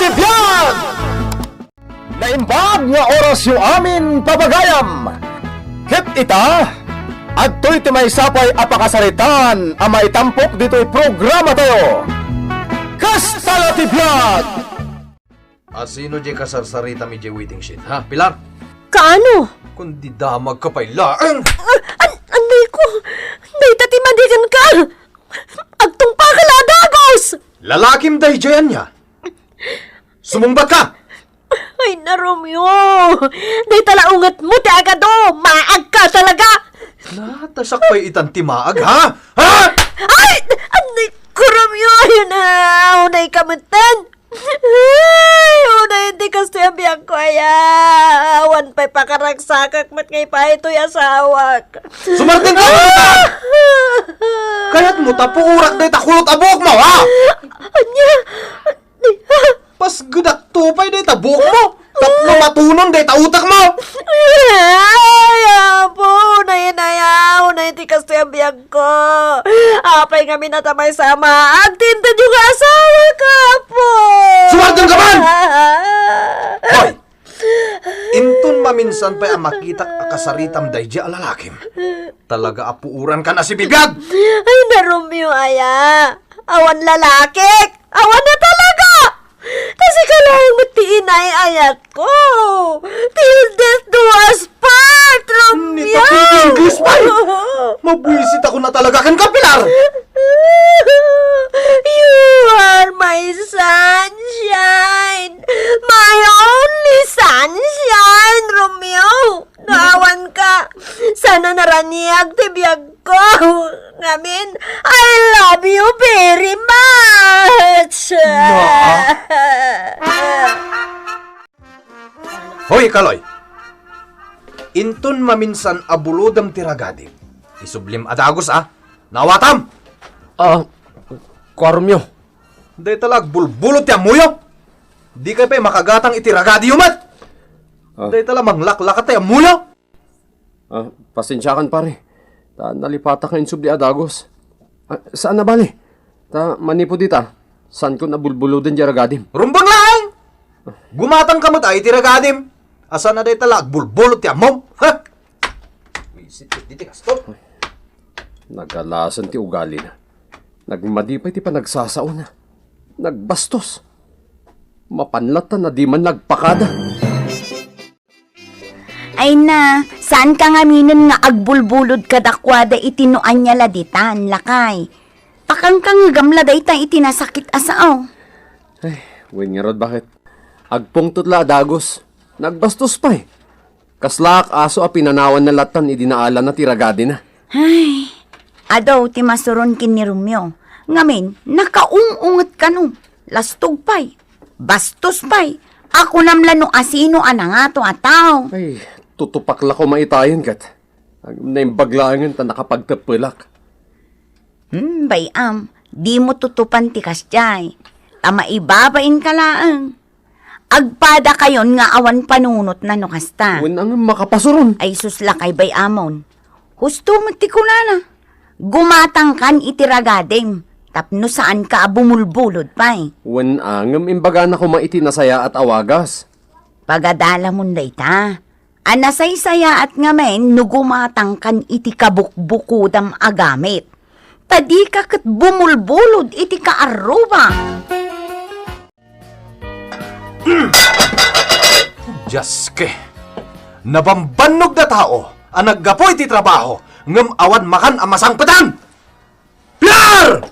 Tibiyag! Naimbag nga oras yung amin pabagayam. Hit ita, at to'y timay sapay apakasaritan ang maitampok dito'y programa tayo. Kastala Tibiyag! Sino di kasarsarita mi di waiting shit, ha? Pilar? Kaano? Kundi damag ka pa'y laang! Anday ko! Day tatimandigan ka! Agtong pakaladagos! Lalakim day jayan niya! Sumungbat ka! Ay na, Romeo! Day talaungat mo, ti agado! Maag ka talaga! Natasak pa'y itan timaag, ha? Ha? Ay! Anday ko, Romeo! Ayun na! Unay kamutan! Ay! Unay hindi kasi abiyang ko, aya! Awan pa'y pakaragsakak mat ngay pa ito'y asawak! Sumarting ka! Kaya't mo tapuurak day takulot abok mo, ha? Anya! Pas gudak tupay day tabok mo! Tapno matunon day tautak mo! Ay, apo! Nainayaw! Naintikas na yung biyag ko! Apay nga minatamay sama! Agtinta yung asawa ka, po! Sumarting ka man! Hoy! Intun maminsan pa'y ang makita akasaritam day di alalakim. Talaga apuuran ka na si Bibiyag! Ay, na Romeo, aya! Awan lalaki! Awan na talaga! Kasi ka lang matiinay ayat ko! Till death do us part, Romeo! Nita English pa! Mabuisit ako na talaga kan Pilar! You are my sunshine! My only sunshine, Romeo! Naawan ka! Sana naraniag tibiyag ko! Ngamin, I love you very much! Hoy, Kaloy! Intun maminsan abulodam tiragadim. Isublim adagos, Nawatam! Romeo. Day talag bulbulot ya muyo! Di ka pa'y makagatang itiragadi yumat! Day talag manglaklakat ya muyo! Pasensyakan pare. Nalipata ka insubli adagos. Saan na bali? Manipo dita. Saan ko nabulbulodin jaragadim? Rumbang lang! Gumatang kamot ay itiragadim! Asa na day talag bulbulot ya mom! Ha? Wisit diti ka, stop! Nagalasan ti ugali na. Nagmadipay ti pa nagsasao na. Nagbastos. Mapanlatan na di man nagpakada. Ay na, saan ka nga minin nga agbulbulod kadakwada itinuan niya laditan, lakay. Pakang kang gamla day ta itinasakit asao. Ay, win nga rod bakit? Agpungtot la adagos. Nagbastos pa eh. Kaslak aso a pinanawan na latan idinaala na tiragadi na. Ay, adaw ti masuron kin ni Romeo. Ngamin, nakaungungot ka no. Lastog pay. Bastos pay. Ako namlan no asino nga to ataw. Ay, tutupak la ko maitayan kat. Naimbaglaangan ta nakapagtapulak. Bayam, di mo tutupan ti kasjay. Tama ibabain ka laang. Agpada kayon nga awan panunot na no kasta. Win ang makapasuron. Ay suslakay bayamon. Husto mo ti kunana. Gumatang kan itiragadem. Tapno saan ka bumulbulod pa'y. Win ang imbaga na ko maitinasaya at awagas. Pagadala mo na ita. Anasaysaya at ngamen no gumatang kan iti kabukbukudam agamit. Tadi ka kat bumulbulod iti kaaruba. Jaske! Nabambanog na tao ang naggapoy ti trabaho ngam awan makan ang masangpatan! Pilar!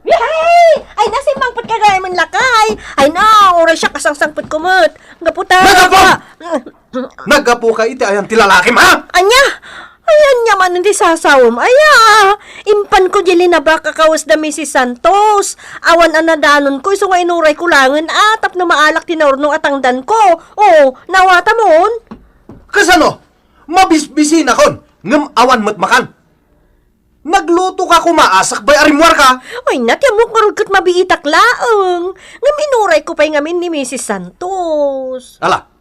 Ay! Ay, nasimangpot ka gaya man lakay! Ay na, oras siya kasangsangpot kumot! Gaputa! Naggapo ka iti ayang tilalakim, ha? Anya! Ayan niya man hindi sasawom. Aya! Impan ko dili na ba kakawas da Mrs. Santos. Awan anadanon ko. Iso nga inuray ko langan. Tap na maalak tinurno at angdan ko. Oh, nawata mon. Kasano? Mabisbisin akon. Ngam awan matmakan. Nagluto ka kumaasak bay arimwar ka. Ay, natyamok marugkat mabiitak laang. Ngam inuray ko pa'y ngamin ni Mrs. Santos. Ala,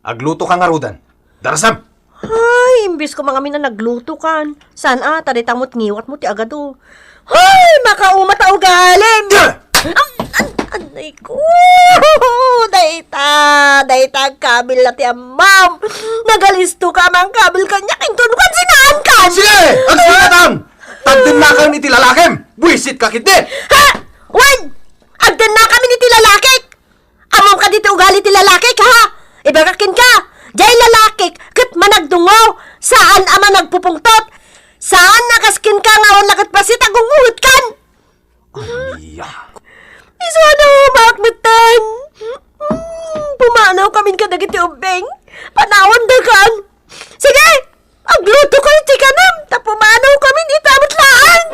agluto ka nga rudan. Darasam. Ay, imbis ko mga mina nagluto kan. Saan tadi tamot ngiwat mo ti agado. Ay, makaumat au galing. Anay ko! Dayta ang kabil na ti amam! Nagalisto ka mang kabil kanya kintuno kan sinaan kan! Sige! Ang sinatang! Tagdin na kami iti lalakim! Buisit ka kiti! Ha? Wan! Agdan na kami ni ti lalaki! Amam ka dito ugali ti lalaki ka ha? Ibagakin ka! Jay lalaki kat managdungo! Saan ama nagpupungtot? Saan nakaskin ka nga on lakat pasit agunguhit kan? Iya. Isana mo makmutan! Pumanaw kami ka dagiti ubeng! Panawan dagan! Sige! Agluto ko iti kanam! Tapumanaw kami di tamot laan!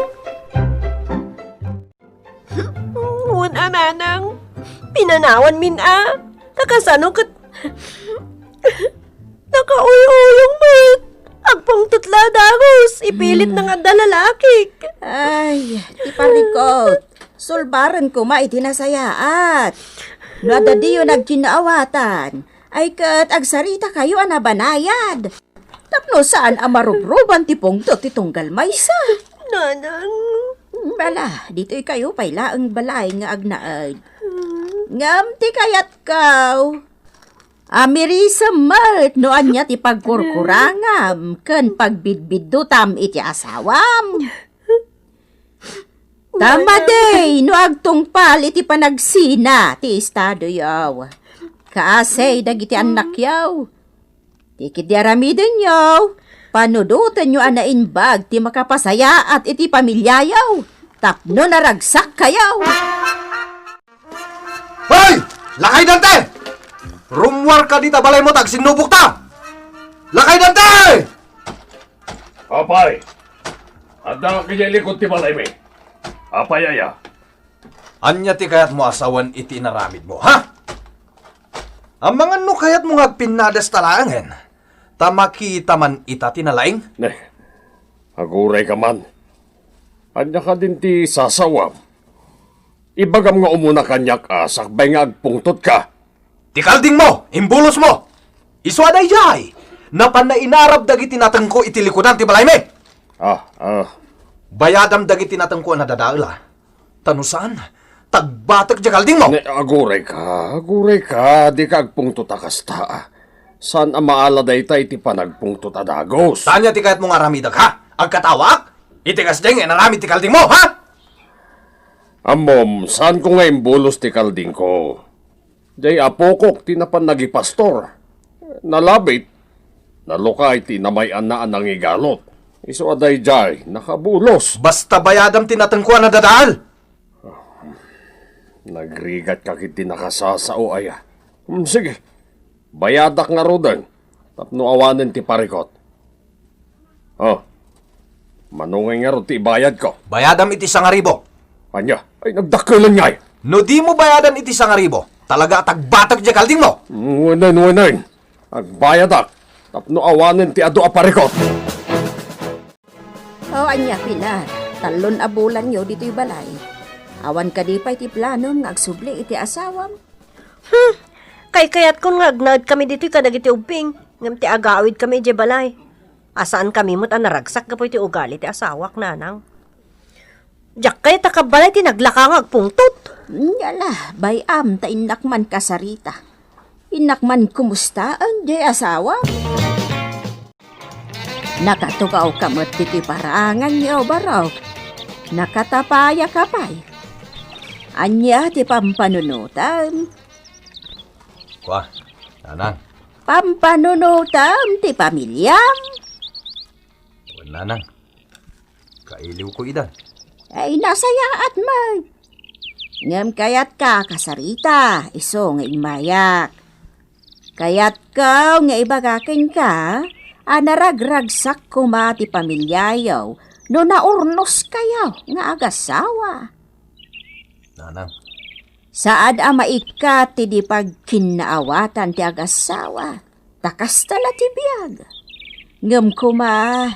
Huwag ananang! Pinanawan min Nakasano kat... Nakauy-uyong mat! Agpong tutla dagos! Ipilit na nga dalalaki! Ay, ti parikot. Sulbaran ko iti nasayaat. Nadadiyo nagkinaawatan. Ay kat agsarita kayo anabanayad. Tapno saan amarubruban ti pungtot ti tunggal maysa. Nanang... Bala, dito'y kayo payla ang balay nga agnaad. Ngam ti kayat kaw. Amiri sa mat noan niya ti pagkurkurangam ken pagbidbidutam iti asawam. Tama day, no agtungpal iti panagsina ti estado yaw. Kaasay dagiti anak yaw. Ti kidiaramiden yaw. Panudutan nyo anainbag ti makapasaya at iti pamilya yaw. Tapno naragsak kayaw. Hoy! Lakay dante! Rumwar ka dita balay mo tag sinubok ta! Lakay dante! Apay! Anda kaya likod ti balay mi. Apay aya. Anya ti kayat mo asawan iti naramid mo, ha? Ang mga no kayat mo nga pinadas talaangan, tamakita man ita tinalaing? Ne, aguray ka man. Anya ka din ti sasawam. Ibagam nga umuna kanyak sakbay nga agpungtot ka. Tikalding mo, imbulos mo! Iswaday jay! Napanainarab dagiti natengko iti likudan ti balay mi! Bayadam dagiti natengko na dadaala. Tanusan, tagbatek di kalding mo! Ne, aguray ka, di ka agpungtot akasta. Saan ang maala dayta iti panagpungtot adagos? Tanya ti kayat mong aramidag ha? Agkatawak? Iti kasdeng naramid ti kalding mo, ha? Amom, saan ko nga imbulos ti kalding ko? Day apokok tinapan nagipastor. Nalabit, nalukay tinamayan na anang igalot. Iso aday jay, nakabulos. Basta bayadam tinatengkuan na dadaal. Nagrigat ka kiti nakasasao aya. Sige, bayadak nga rodan. Tapno awanan ti parikot. Manungay nga ro ti bayad ko. Bayadam iti 1,000. Anya, ay nagdakulan nga eh. No di mo bayadan iti 1,000, talaga tagbatak di kalding mo. Wanan. Agbayadak. Tapno awanan ti ado aparikot. Anya Pilar, talon abulan yo dito'y balay. Awan ka di pa iti planom nga agsubli iti asawam. Kayat kon nga agnad kami dito'y kadagiti ubing. Ngam ti agawid kami di balay. Asaan kami mo't naragsak ka po iti ugali ti asawak nanang. Diyak kaya takabalay ti naglaka nga agpungtot. Yala, bayam ta inakman kasarita. Inakman kumustaan di asawa. Nakatugaw kamot diti parangan niyo baraw. Nakatapaya kapay. Anya ti pampanunutan. Kwa, nanang. Pampanunutan ti pamilyam. Nanang, kailiw ko idan. Ay nasayaat man. Ngam kayat ka kasarita, iso nga imayak. Kayat ka nga ibagakin ka, anaragragsak kumati pamilyayaw, no naurnos kayaw nga agasawa. Nanang. Saad maikat ti di pagkinaawatan ti agasawa, takas tala ti biyag. Ngam kuma,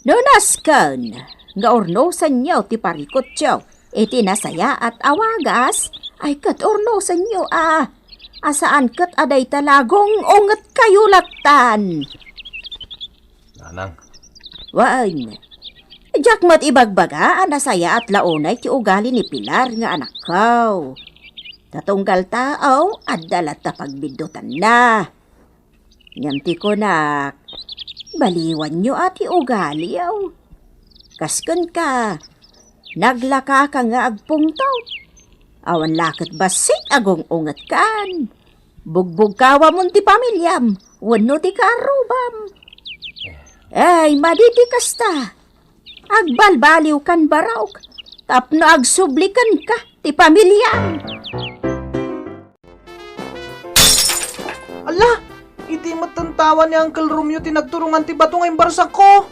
no naskan, nga ornosan niyo ti parikot siyo, iti nasaya at awagas, ay kat ornosan niyo asaan kat aday talagong unget kayulatan. Nanang. Wan, Jakmat ibagbaga, anasaya at launay ti ugali ni Pilar nga anak ko. Tatunggal tao, at dalat na pagbindutan na. Nyamti ko nak, baliwan nyo ati ugali yaw. Kaskan ka, naglaka ka nga agpungtaw. Awan lakit basit agong ungat kan. Bugbog kawa mo ti pamilyam, wano ti karubam. Ay, maditi kasta. Agbalbaliw kan baraok, tapno agsublikan ka ti pamilyam. Ala! Iti matantawan ni Uncle Romeo tinagturungan ti bato ngayong barsak ko.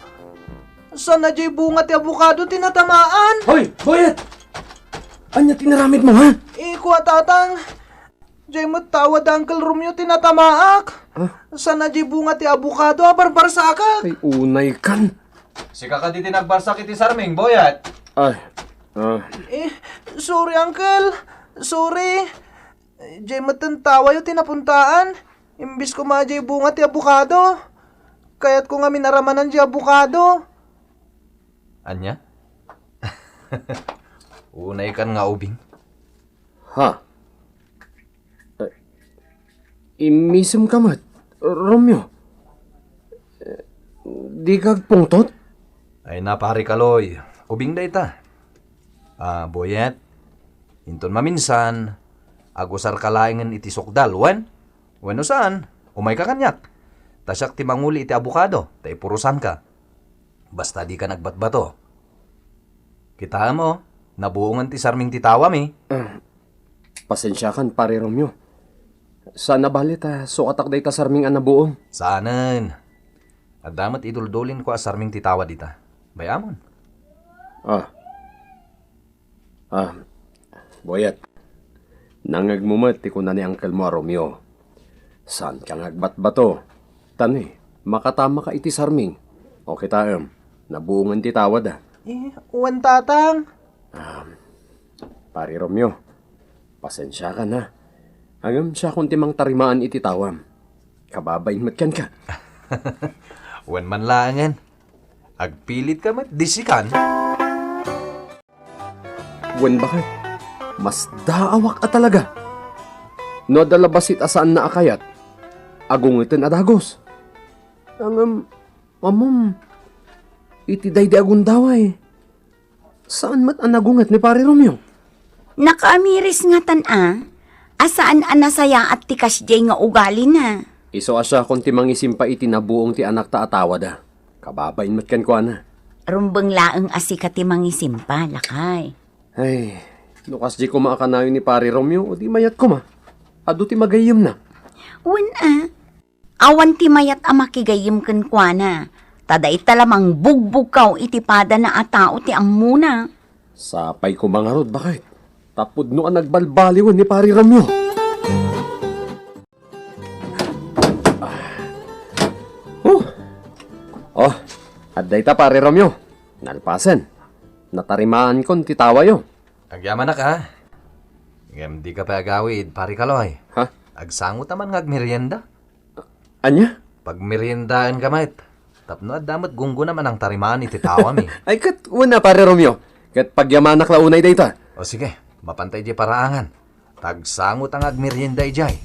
Saan na jay bunga ti abukado tinatamaan? Hoy! Boyet! Anya tinaramid mo, ha? Iko tatang. Jay matawad Uncle Romeo tinatamaak. Saan na jay bunga ti abukado barbarsakak? Ay, unay kan. Sika ka di tinagbarsak iti sarming, boyat. Ay, Sorry Uncle. Sorry. Jay matantawa yung tinapuntaan. Imbis ko majay bunga ti abukado. Kaya't ko nga minaramanan di abukado. Anya? Unay kan nga ubing. ha? Imisem ka mat, Romeo. Di kag pungtot? Ay napari kaloy. Ubing da ita. Boyet. Inton maminsan. Agusar kalaingan iti sokdal, wen? Weno saan? Umay ka kanyak. Tasyak ti manguli iti abukado. Tay purusan ka. Basta di ka nagbatbato. Kita mo, nabuungan ti sarming titawa mi. Pasensya kan, pare Romeo. Sana balit sukatak day ta sarming anabuong. Saanan. At damat iduldulin ko sarming titawa dita. Bayamon. Boyat. Nangagmumat ti kuna ni Uncle mo, Romeo. Saan ka ngagbat-bato? Tani, makatama ka iti sarming. O kita nabuungan ti tawad Uwan tatang. Pare Romeo, pasensya ka na. Hanggang siya kung timang tarimaan iti tawam. Kababayin matkan ka. Uwan man langan. Agpilit ka mat disikan. Wen bakit? Mas daawak at talaga. No dalabasit asaan na akayat. Agungitin adagos. Ang amom. Iti day di agundaway. Saan mat anagungat ni pare Romeo? Nakaamiris nga asaan anasaya at tikas jay nga ugali na. Iso asya kung timang isimpa iti nabuong ti anak ta atawa Kababayin matkan ko ana. Rumbang laeng asika ti mangisimpa, lakay. Ay, lukas di ko maakanayon ni pare Romeo o di mayat ko ma. Ado ti magayim na. Awan ti mayat amakigayim ken kuana. Tada italamang bugbukaw iti pada na atao ti angmuna. Sapay ko mga rod, bakit? Tapod no ang nagbalbaliwan ni pare Romeo. Adday ta pare Romeo. Nalpasen. Natarimaan kon ti tawayo. Agyaman na ka. Ngam di ka pa agawid, pari kaloy. Ha? Agsangot naman nga agmerienda. Anya? Pag meriendaan ka mat, tapno at damat gunggo naman ang tarimaan iti tawa mi. Ay kat una pare Romeo. Kat pagyamanak launay dayta. O sige, mapantay di paraangan. Tagsangot ang agmerienda ijay.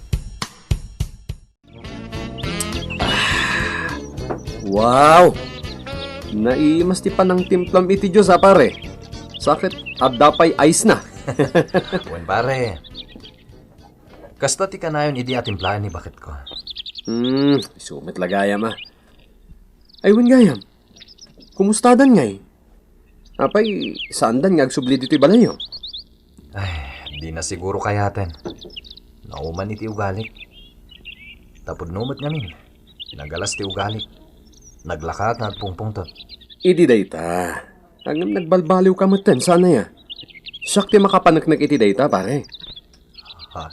Wow! Naimas ti panang timplam iti Diyos pare. Sakit at dapay ice na. Wen pare. Kasta ti kanayon idi atimplahan ni bakit ko. Sumit lagayam Ay wen gayam. Kumustadan ngay? Apay, saan dan ngagsubli dito'y balayo? Ay, di na siguro kayaten. Nauman iti ugalik. Tapod numot ngamin. Nagalas ti ugalik. Naglakat na pungpungtot. Idi dayta. Hanggang nagbalbaliw ka matan, sana ya. Sakti makapanaknak iti dayta, pare. Ha?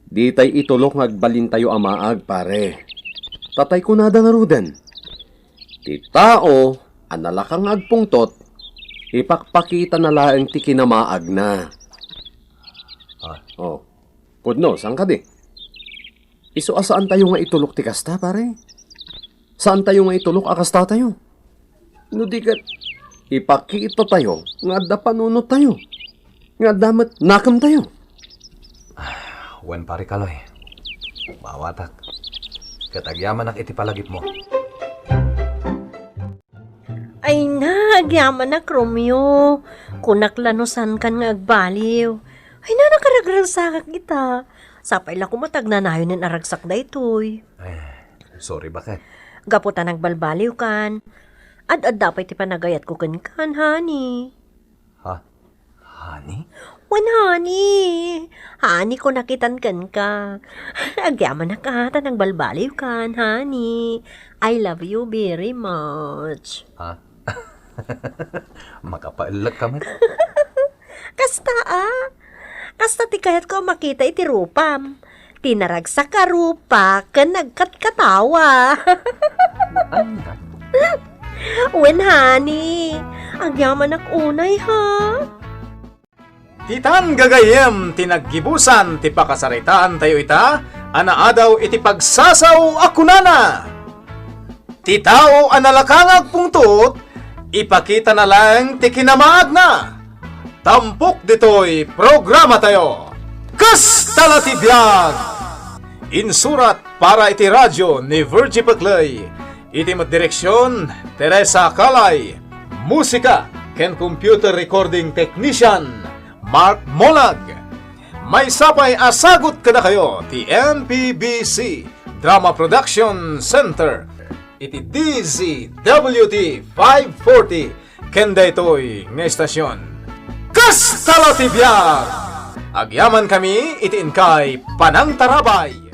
Di tay itulok ngagbalin tayo amaag, pare. Tatay ko nada nga rudan. Ti tao, analakang agpungtot, ipakpakita na laeng ti kinamaag na. Oh, pudno, saan ka di? Iso asaan tayo nga itulok ti kasta, pare? Saan tayo nga itulok akasta tayo? No di kat, ipakita tayo nga da panunot tayo. Nga damat nakam tayo. Wen pare Kaloy. Mawatak. Katagyaman ak iti palagip mo. Ay na, agyaman na, Romeo. Kunaklanusan kan nga agbaliw. Ay na, nakaragragsak kita. Sapay lang kumatag na nayon ng aragsak na itoy. Sorry, bakit? Gaputan nagbalbaliw kan. Ad-ad dapat ti panagayat ko kan, honey. Ha? Honey? Wan, honey. Honey ko nakitan kan ka. Agyaman na ka, tanang balbaliw kan, honey. I love you very much. Ha? Makapailag ka man. Kasta ti kayat ko makita iti rupam. Tinaragsak ka rupa, ka nagkatkatawa. Anda. Wen, honey. Agyaman ak unay, ha? Titan gagayem tinaggibusan ti pakasaritaan tayo ita, adaw iti pagsasaw akunana. Ti tao analakangag pungtot, ipakita na lang ti kinamaag na. Tampok ditoy programa tayo. Kastala ti biag! Insurat para iti radyo ni Virgie Paclay. Iti direksyon Teresa Calay. Musika ken computer recording technician Mark Molag. May sapay asagot kada kayo ti MPBC Drama Production Center. Iti DZWT 540 kenda ito'y nga estasyon. Kastala ti biag! Agyaman kami iti inkay Panang Tarabay.